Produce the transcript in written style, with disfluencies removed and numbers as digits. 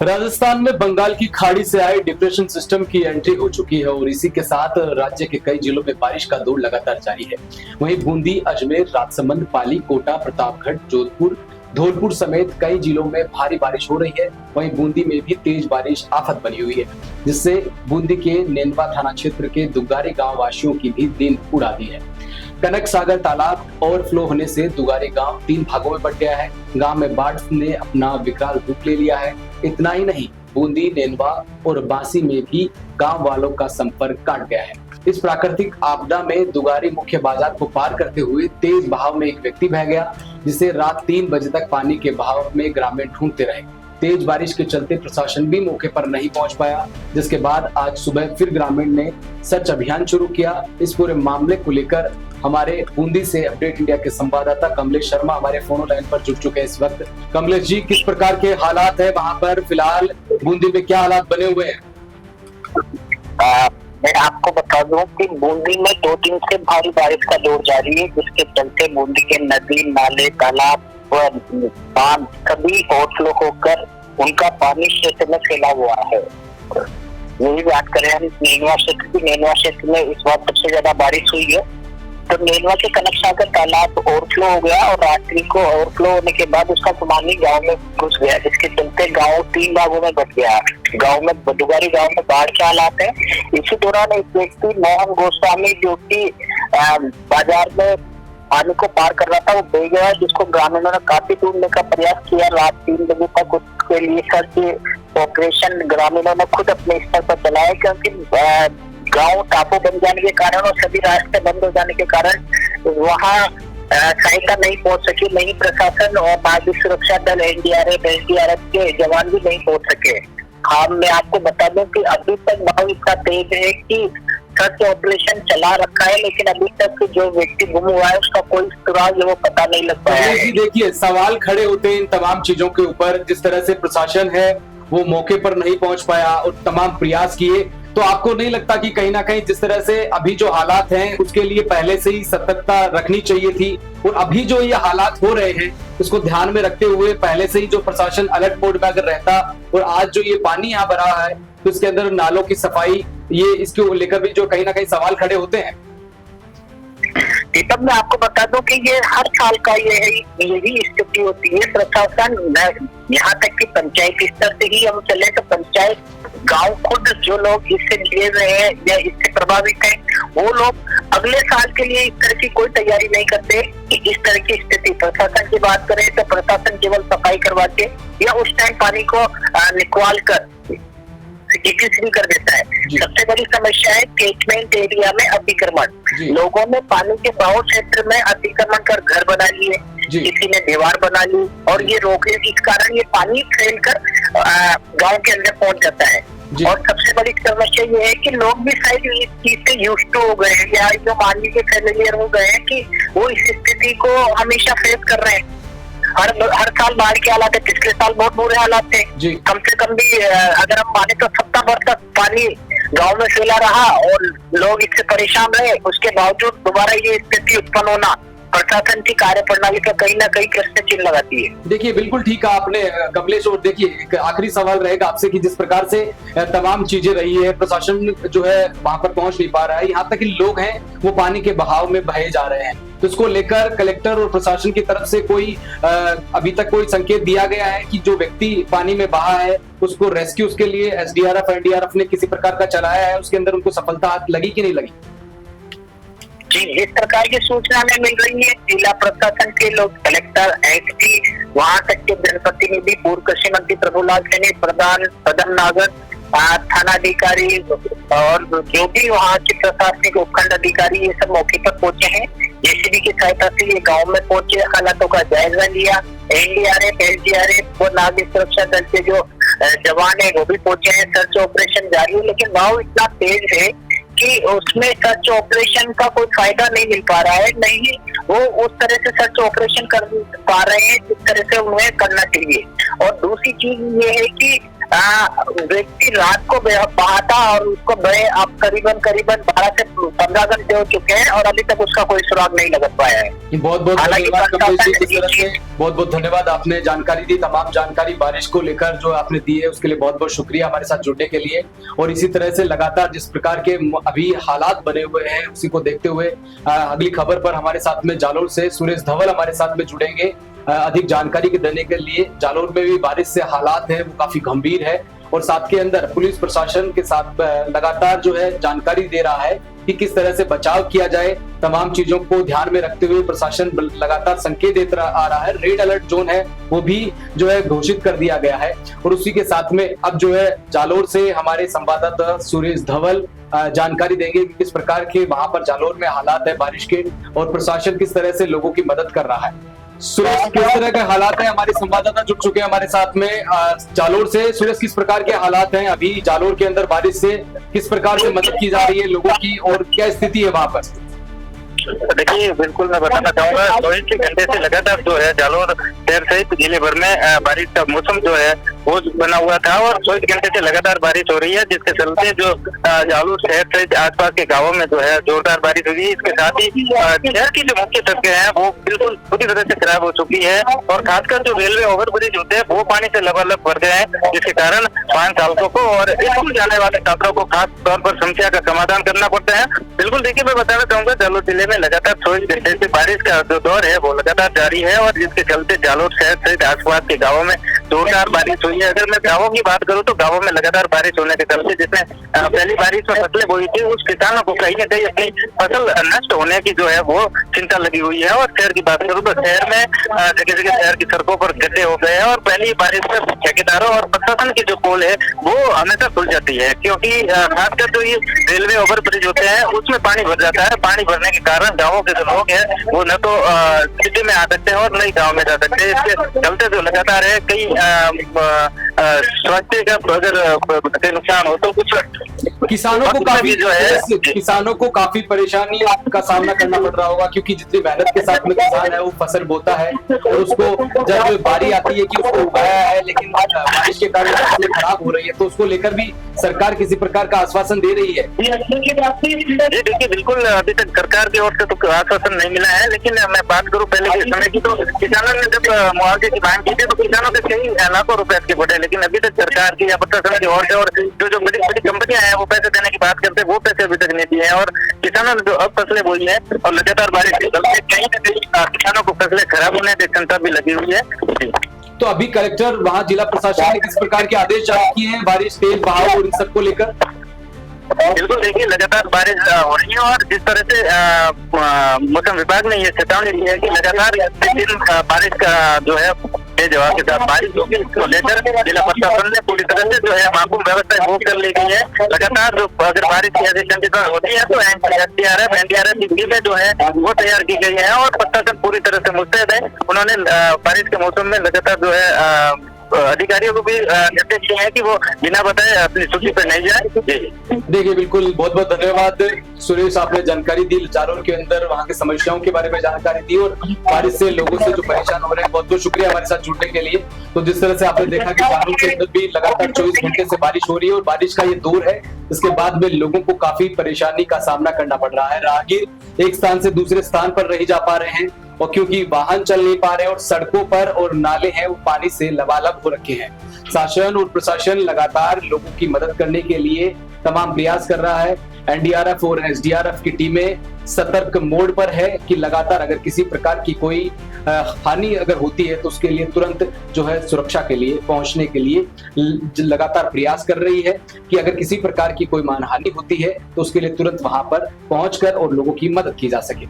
राजस्थान में बंगाल की खाड़ी से आए डिप्रेशन सिस्टम की एंट्री हो चुकी है और इसी के साथ राज्य के कई जिलों में बारिश का दौर लगातार जारी है। वहीं बूंदी, अजमेर, राजसमंद, पाली, कोटा, प्रतापगढ़, जोधपुर, धौलपुर समेत कई जिलों में भारी बारिश हो रही है। वहीं बूंदी में भी तेज बारिश आफत बनी हुई है, जिससे बूंदी के नेनवा थाना क्षेत्र के दुगारी गांव वासियों की भी नींद उड़ा दी है। कनक सागर तालाब ओवरफ्लो होने से दुगारी गांव 3 भागों में बंट गया है। गांव में बाढ़ ने अपना विकराल रूप ले लिया है। इतना ही नहीं, बूंदी, नेनवा और बांसी में भी गांव वालों का संपर्क काट गया है। इस प्राकृतिक आपदा में दुगारी मुख्य बाजार को पार करते हुए तेज बहाव में एक व्यक्ति बह गया, जिसे रात 3 बजे तक पानी के बहाव में ग्रामीण ढूंढते रहे। तेज बारिश के चलते प्रशासन भी मौके पर नहीं पहुंच पाया, जिसके बाद आज सुबह फिर ग्रामीण ने सर्च अभियान शुरू किया। इस पूरे मामले को लेकर हमारे बूंदी से अपडेट इंडिया के संवाददाता कमलेश शर्मा हमारे फोन लाइन पर जुड़ चुके हैं इस वक्त। कमलेश जी, किस प्रकार के हालात है वहां पर? फिलहाल बूंदी में क्या हालात बने हुए हैं? मैं आपको बता दूं कि बूंदी में 2 दिन से भारी बारिश का दौर जारी है, जिसके चलते बूंदी के नदी, नाले, तालाब व बांध सभी ओवरफ्लो होकर उनका पानी क्षेत्र में फैला हुआ है। यही बात करें हम नेनवा क्षेत्र की, नेनवा क्षेत्र में इस बार सबसे ज्यादा बारिश हुई है। तो नेनवा के कनक सागर तालाब ओवरफ्लो हो गया और रात्रि को ओवरफ्लो होने के बाद उसका पानी गांव में घुस गया, जिसके चलते गांव 3 भागों में बट गया। गांव में दुगारी गांव में बाढ़ के हालात है। इसी दौरान एक व्यक्ति मोहन गोस्वामी जो कि बाजार में पानी को पार कर रहा था, वो बह गया, जिसको ग्रामीणों ने काफी ढूंढने का प्रयास किया। रात 3 बजे तक उसके लिए सर्च ऑपरेशन ग्रामीणों ने खुद अपने स्तर पर चलाया, क्योंकि गांव टापू बन जाने के कारण और सभी रास्ते बंद हो जाने के कारण वहां सहायता नहीं पहुंच सकी। नहीं प्रशासन और नागरिक सुरक्षा दल, एसडीआरएफ के जवान भी नहीं पहुंच सके। हाँ, मैं आपको बता दूं कि अभी तक भाव इतना तेज है कि सर्च ऑपरेशन चला रखा है, लेकिन अभी तक जो व्यक्ति गुम हुआ है उसका कोई सुराग वो पता नहीं लग पाया है। देखिए, सवाल खड़े होते हैं इन तमाम चीजों के ऊपर। जिस तरह से प्रशासन है वो मौके पर नहीं पहुंच पाया और तमाम प्रयास किए, तो आपको नहीं लगता कि कहीं ना कहीं जिस तरह से अभी जो हालात हैं उसके लिए पहले से ही सतर्कता रखनी चाहिए थी? और अभी जो ये हालात हो रहे हैं उसको ध्यान में रखते हुए पहले से ही जो प्रशासन अलर्ट मोड में अगर रहता, और आज जो ये पानी यहाँ भरा है तो इसके अंदर नालों की सफाई, ये इसको लेकर भी जो कहीं ना कहीं सवाल खड़े होते हैं। दीपक, मैं आपको बता दूं कि ये हर साल का यही स्थिति होती है। प्रशासन, यहाँ तक कि पंचायत स्तर से ही हम चले तो पंचायत, गांव खुद जो लोग इससे जुड़े हुए हैं या इससे प्रभावित हैं, वो लोग अगले साल के लिए इस तरह की कोई तैयारी नहीं करते कि इस तरह की स्थिति। प्रशासन की बात करें तो प्रशासन केवल सफाई करवा के या उस टाइम पानी को निकाल कर डिक्रीज कर देता है। सबसे बड़ी समस्या है कैचमेंट एरिया में अतिक्रमण। लोगों ने पानी के बहाव क्षेत्र में अतिक्रमण कर घर बना लिए, किसी ने दीवार बना ली और ये रोके, इस कारण ये पानी फैल कर गाँव के अंदर पहुंच जाता है। और सबसे बड़ी समस्या ये है कि लोग भी शायद इस चीज से यूज्ड टू हो गए हैं या जो मान लीजिए फेमिलियर हो गए हैं कि वो इस स्थिति को हमेशा फेस कर रहे हैं। हर साल बाढ़ के हालात है। पिछले साल बहुत बुरे हालात थे। कम से कम भी अगर हम माने तो सप्ताह भर तक पानी गांव में फैला रहा और लोग इससे परेशान रहे। उसके बावजूद दोबारा ये स्थिति उत्पन्न होना प्रशासन की कार्य प्रणाली का कहीं ना कहीं प्रश्न चिन्ह लगाती है। देखिए, बिल्कुल ठीक कहा आपने कमलेश। और देखिए, एक आखिरी सवाल रहेगा आपसे कि जिस प्रकार से तमाम चीजें रही है, प्रशासन जो है वहां पर पहुंच नहीं पा रहा है, यहाँ तक कि लोग हैं वो पानी के बहाव में बहे जा रहे हैं, तो इसको लेकर कलेक्टर और प्रशासन की तरफ से कोई अभी तक कोई संकेत दिया गया है कि जो व्यक्ति पानी में बहा है उसको रेस्क्यू के लिए एसडीआरएफ, एनडीआरएफ ने किसी प्रकार का चलाया है, उसके अंदर उनको सफलता लगी कि नहीं लगी? जी, इस प्रकार की सूचना हमें मिल रही है। जिला प्रशासन के लोग, कलेक्टर, एसपी, वहां तक के जनप्रतिनिधि, पूर्व कृषि मंत्री प्रभुलाल सैनी, प्रधान पदम नागर, थानाधिकारी और जो भी वहाँ के प्रशासनिक उपखंड अधिकारी, ये सब मौके पर पहुंचे हैं। जेसीबी की सहायता से ये गांव में पहुंचे, हालातों का जायजा लिया। एनडीआरएफ, एसडीआरएफ और नागरिक सुरक्षा दल के जो जवान है वो भी पहुंचे हैं। सर्च ऑपरेशन जारी है, लेकिन भाव इतना तेज है कि उसमें सर्च ऑपरेशन का कोई फायदा नहीं मिल पा रहा है। नहीं वो उस तरह से सर्च ऑपरेशन कर पा रहे हैं जिस तरह से उन्हें करना चाहिए। और दूसरी चीज ये है कि व्यक्ति रात को बहाता और उसको बहे अब करीबन 12 से 15 घंटे हो चुके हैं और अभी तक उसका कोई सुराग नहीं लग पाया है। बहुत बहुत धन्यवाद कमलेश जी, इस तरह से बहुत बहुत धन्यवाद, आपने जानकारी दी, तमाम जानकारी बारिश को लेकर जो आपने दी है उसके लिए बहुत बहुत शुक्रिया हमारे साथ जुड़ने के लिए। और इसी तरह से लगातार जिस प्रकार के अभी हालात बने हुए हैं उसी को देखते हुए अगली खबर पर हमारे साथ में जालोर से सुरेश धवल हमारे साथ में जुड़ेंगे अधिक जानकारी के देने के लिए। जालोर में भी बारिश से हालात है वो काफी गंभीर है और साथ के अंदर पुलिस प्रशासन के साथ लगातार जो है जानकारी दे रहा है कि किस तरह से बचाव किया जाए। तमाम चीजों को ध्यान में रखते हुए प्रशासन लगातार संकेत देता आ रहा है। रेड अलर्ट जोन है वो भी जो है घोषित कर दिया गया है और उसी के साथ में अब जो है जालोर से हमारे संवाददाता सुरेश धवल जानकारी देंगे कि किस प्रकार के वहां पर जालोर में हालात है बारिश के और प्रशासन किस तरह से लोगों की मदद कर रहा है। सुरेश, किस तरह के हालात हैं? हमारे संवाददाता जुड़ चुके हैं हमारे साथ में जालोर से। सुरेश, किस प्रकार के हालात हैं अभी जालोर के अंदर बारिश से? किस प्रकार से मदद की जा रही है लोगों की और क्या स्थिति है वहां पर? देखिए, बिल्कुल मैं बताना चाहूंगा 24 घंटे से लगातार जो है जालोर शहर सहित जिले भर में बारिश का मौसम जो है वो बना हुआ था और 24 घंटे से लगातार बारिश हो रही है, जिसके चलते जो जालोर शहर सहित आसपास के गांवों में जो है जोरदार बारिश हुई है। इसके साथ ही शहर की जो मुख्य सड़कें हैं वो बिल्कुल पूरी तरह से खराब हो चुकी है और खासकर जो रेलवे ओवरब्रिज होते हैं वो पानी से लबालब भर गए हैं, जिसके कारण वाहन चालकों को और स्कूल जाने वाले छात्रों को खास तौर पर समस्या का समाधान करना पड़ता है। बिल्कुल देखिए, मैं बताना चाहूंगा जालोर जिले में लगातार 24 घंटे से बारिश का जो दौर है वो लगातार जारी है और जिसके चलते जालोर शहर सहित आसपास के गाँवों में जोरदार बारिश हुई है। अगर मैं गाँवों की बात करूँ तो गाँवों में लगातार बारिश होने के चलते जिसने पहली बारिश में फसलें बोई थी उस किसानों को कहीं न कहीं अपनी फसल नष्ट होने की जो है वो चिंता लगी हुई है। और शहर की बात करूँ तो शहर में जगह जगह शहर की सड़कों पर गड्ढे हो गए हैं और पहली बारिश में ठेकेदारों और प्रशासन की जो पोल है वो हमेशा खुल जाती है, क्योंकि खासकर जो ये रेलवे ओवर ब्रिज होते हैं उसमें पानी भर जाता है। पानी भरने के कारण गाँवों के जो लोग हैं वो न तो सिटी में आ सकते हैं और न ही गाँव में जा सकते हैं। इसके चलते जो लगातार है कई स्वास्थ्य का अगर नुकसान हो तो कुछ किसानों को काफी परेशानी का सामना करना पड़ रहा होगा, क्योंकि जितनी मेहनत के साथ में किसान है वो फसल बोता है और उसको जब बारी आती है कि उसको उगाया है लेकिन बारिश के कारण फसलें खराब हो रही है तो उसको लेकर भी सरकार किसी प्रकार का आश्वासन दे रही है। देखिए, बिल्कुल अभी तक सरकार की ओर से तो आश्वासन नहीं मिला है, लेकिन मैं बात करूं पहले के समय की तो किसानों ने जब मुआवजे की मांग की थी तो किसानों के कई लाखों रुपए के बढ़े, लेकिन अभी तक सरकार की या प्रशासन की ओर से और जो बड़ी बड़ी कंपनियां हैं वो पैसे देने की बात करते हैं वो पैसे अभी तक नहीं दिए हैं। और किसानों ने जो अब फसलें बोई है और लगातार बारिश के चलते कहीं न कहीं किसानों को फसलें खराब होने की चिंता भी लगी हुई है। तो अभी कलेक्टर वहाँ जिला प्रशासन ने किस प्रकार के आदेश जारी किए हैं बारिश, तेज बहाव और इन सबको लेकर? बिल्कुल देखिए, लगातार बारिश हो रही है और जिस तरह से मौसम विभाग ने ये चेतावनी दी है कि लगातार इस दिन बारिश का जो है तेज हवा के साथ बारिश होगी, इसको लेकर जिला प्रशासन ने पूरी तरह से जो है माकूल व्यवस्था वो कर ली गई है। लगातार जो अगर बारिश की ऐसी कंडीशन होती है तो एनडीआरएफ की टीमें जो है वो तैयार की गई है और प्रशासन पूरी तरह से मुस्तैद है। उन्होंने बारिश के मौसम में लगातार जो है अधिकारियों को भी निर्देश दिए हैं कि वो बिना बताए अपनी सूची पर नहीं जाए। देखिए, बिल्कुल बहुत बहुत धन्यवाद सुरेश, आपने जानकारी दी जालोर के अंदर वहाँ की समस्याओं के बारे में जानकारी दी और बारिश से लोगों से जो परेशान हो रहे हैं बहुत बहुत शुक्रिया हमारे साथ जुड़ने के लिए। तो जिस तरह से आपने देखा कि जालोर के अंदर भी लगातार 24 घंटे से बारिश हो रही है और बारिश का ये दौर है, इसके बाद में लोगों को काफी परेशानी का सामना करना पड़ रहा है। राहगीर एक स्थान से दूसरे स्थान पर नहीं जा पा रहे हैं और क्योंकि वाहन चल नहीं पा रहे और सड़कों पर और नाले हैं वो पानी से लबालब हो रखे हैं। शासन और प्रशासन लगातार लोगों की मदद करने के लिए तमाम प्रयास कर रहा है। एनडीआरएफ और एसडीआरएफ की टीमें सतर्क मोड पर है कि लगातार अगर किसी प्रकार की कोई हानि अगर होती है तो उसके लिए तुरंत जो है सुरक्षा के लिए पहुंचने के लिए लगातार प्रयास कर रही है कि अगर किसी प्रकार की कोई मानहानि होती है तो उसके लिए तुरंत वहां पर पहुंचकर और लोगों की मदद की जा सके।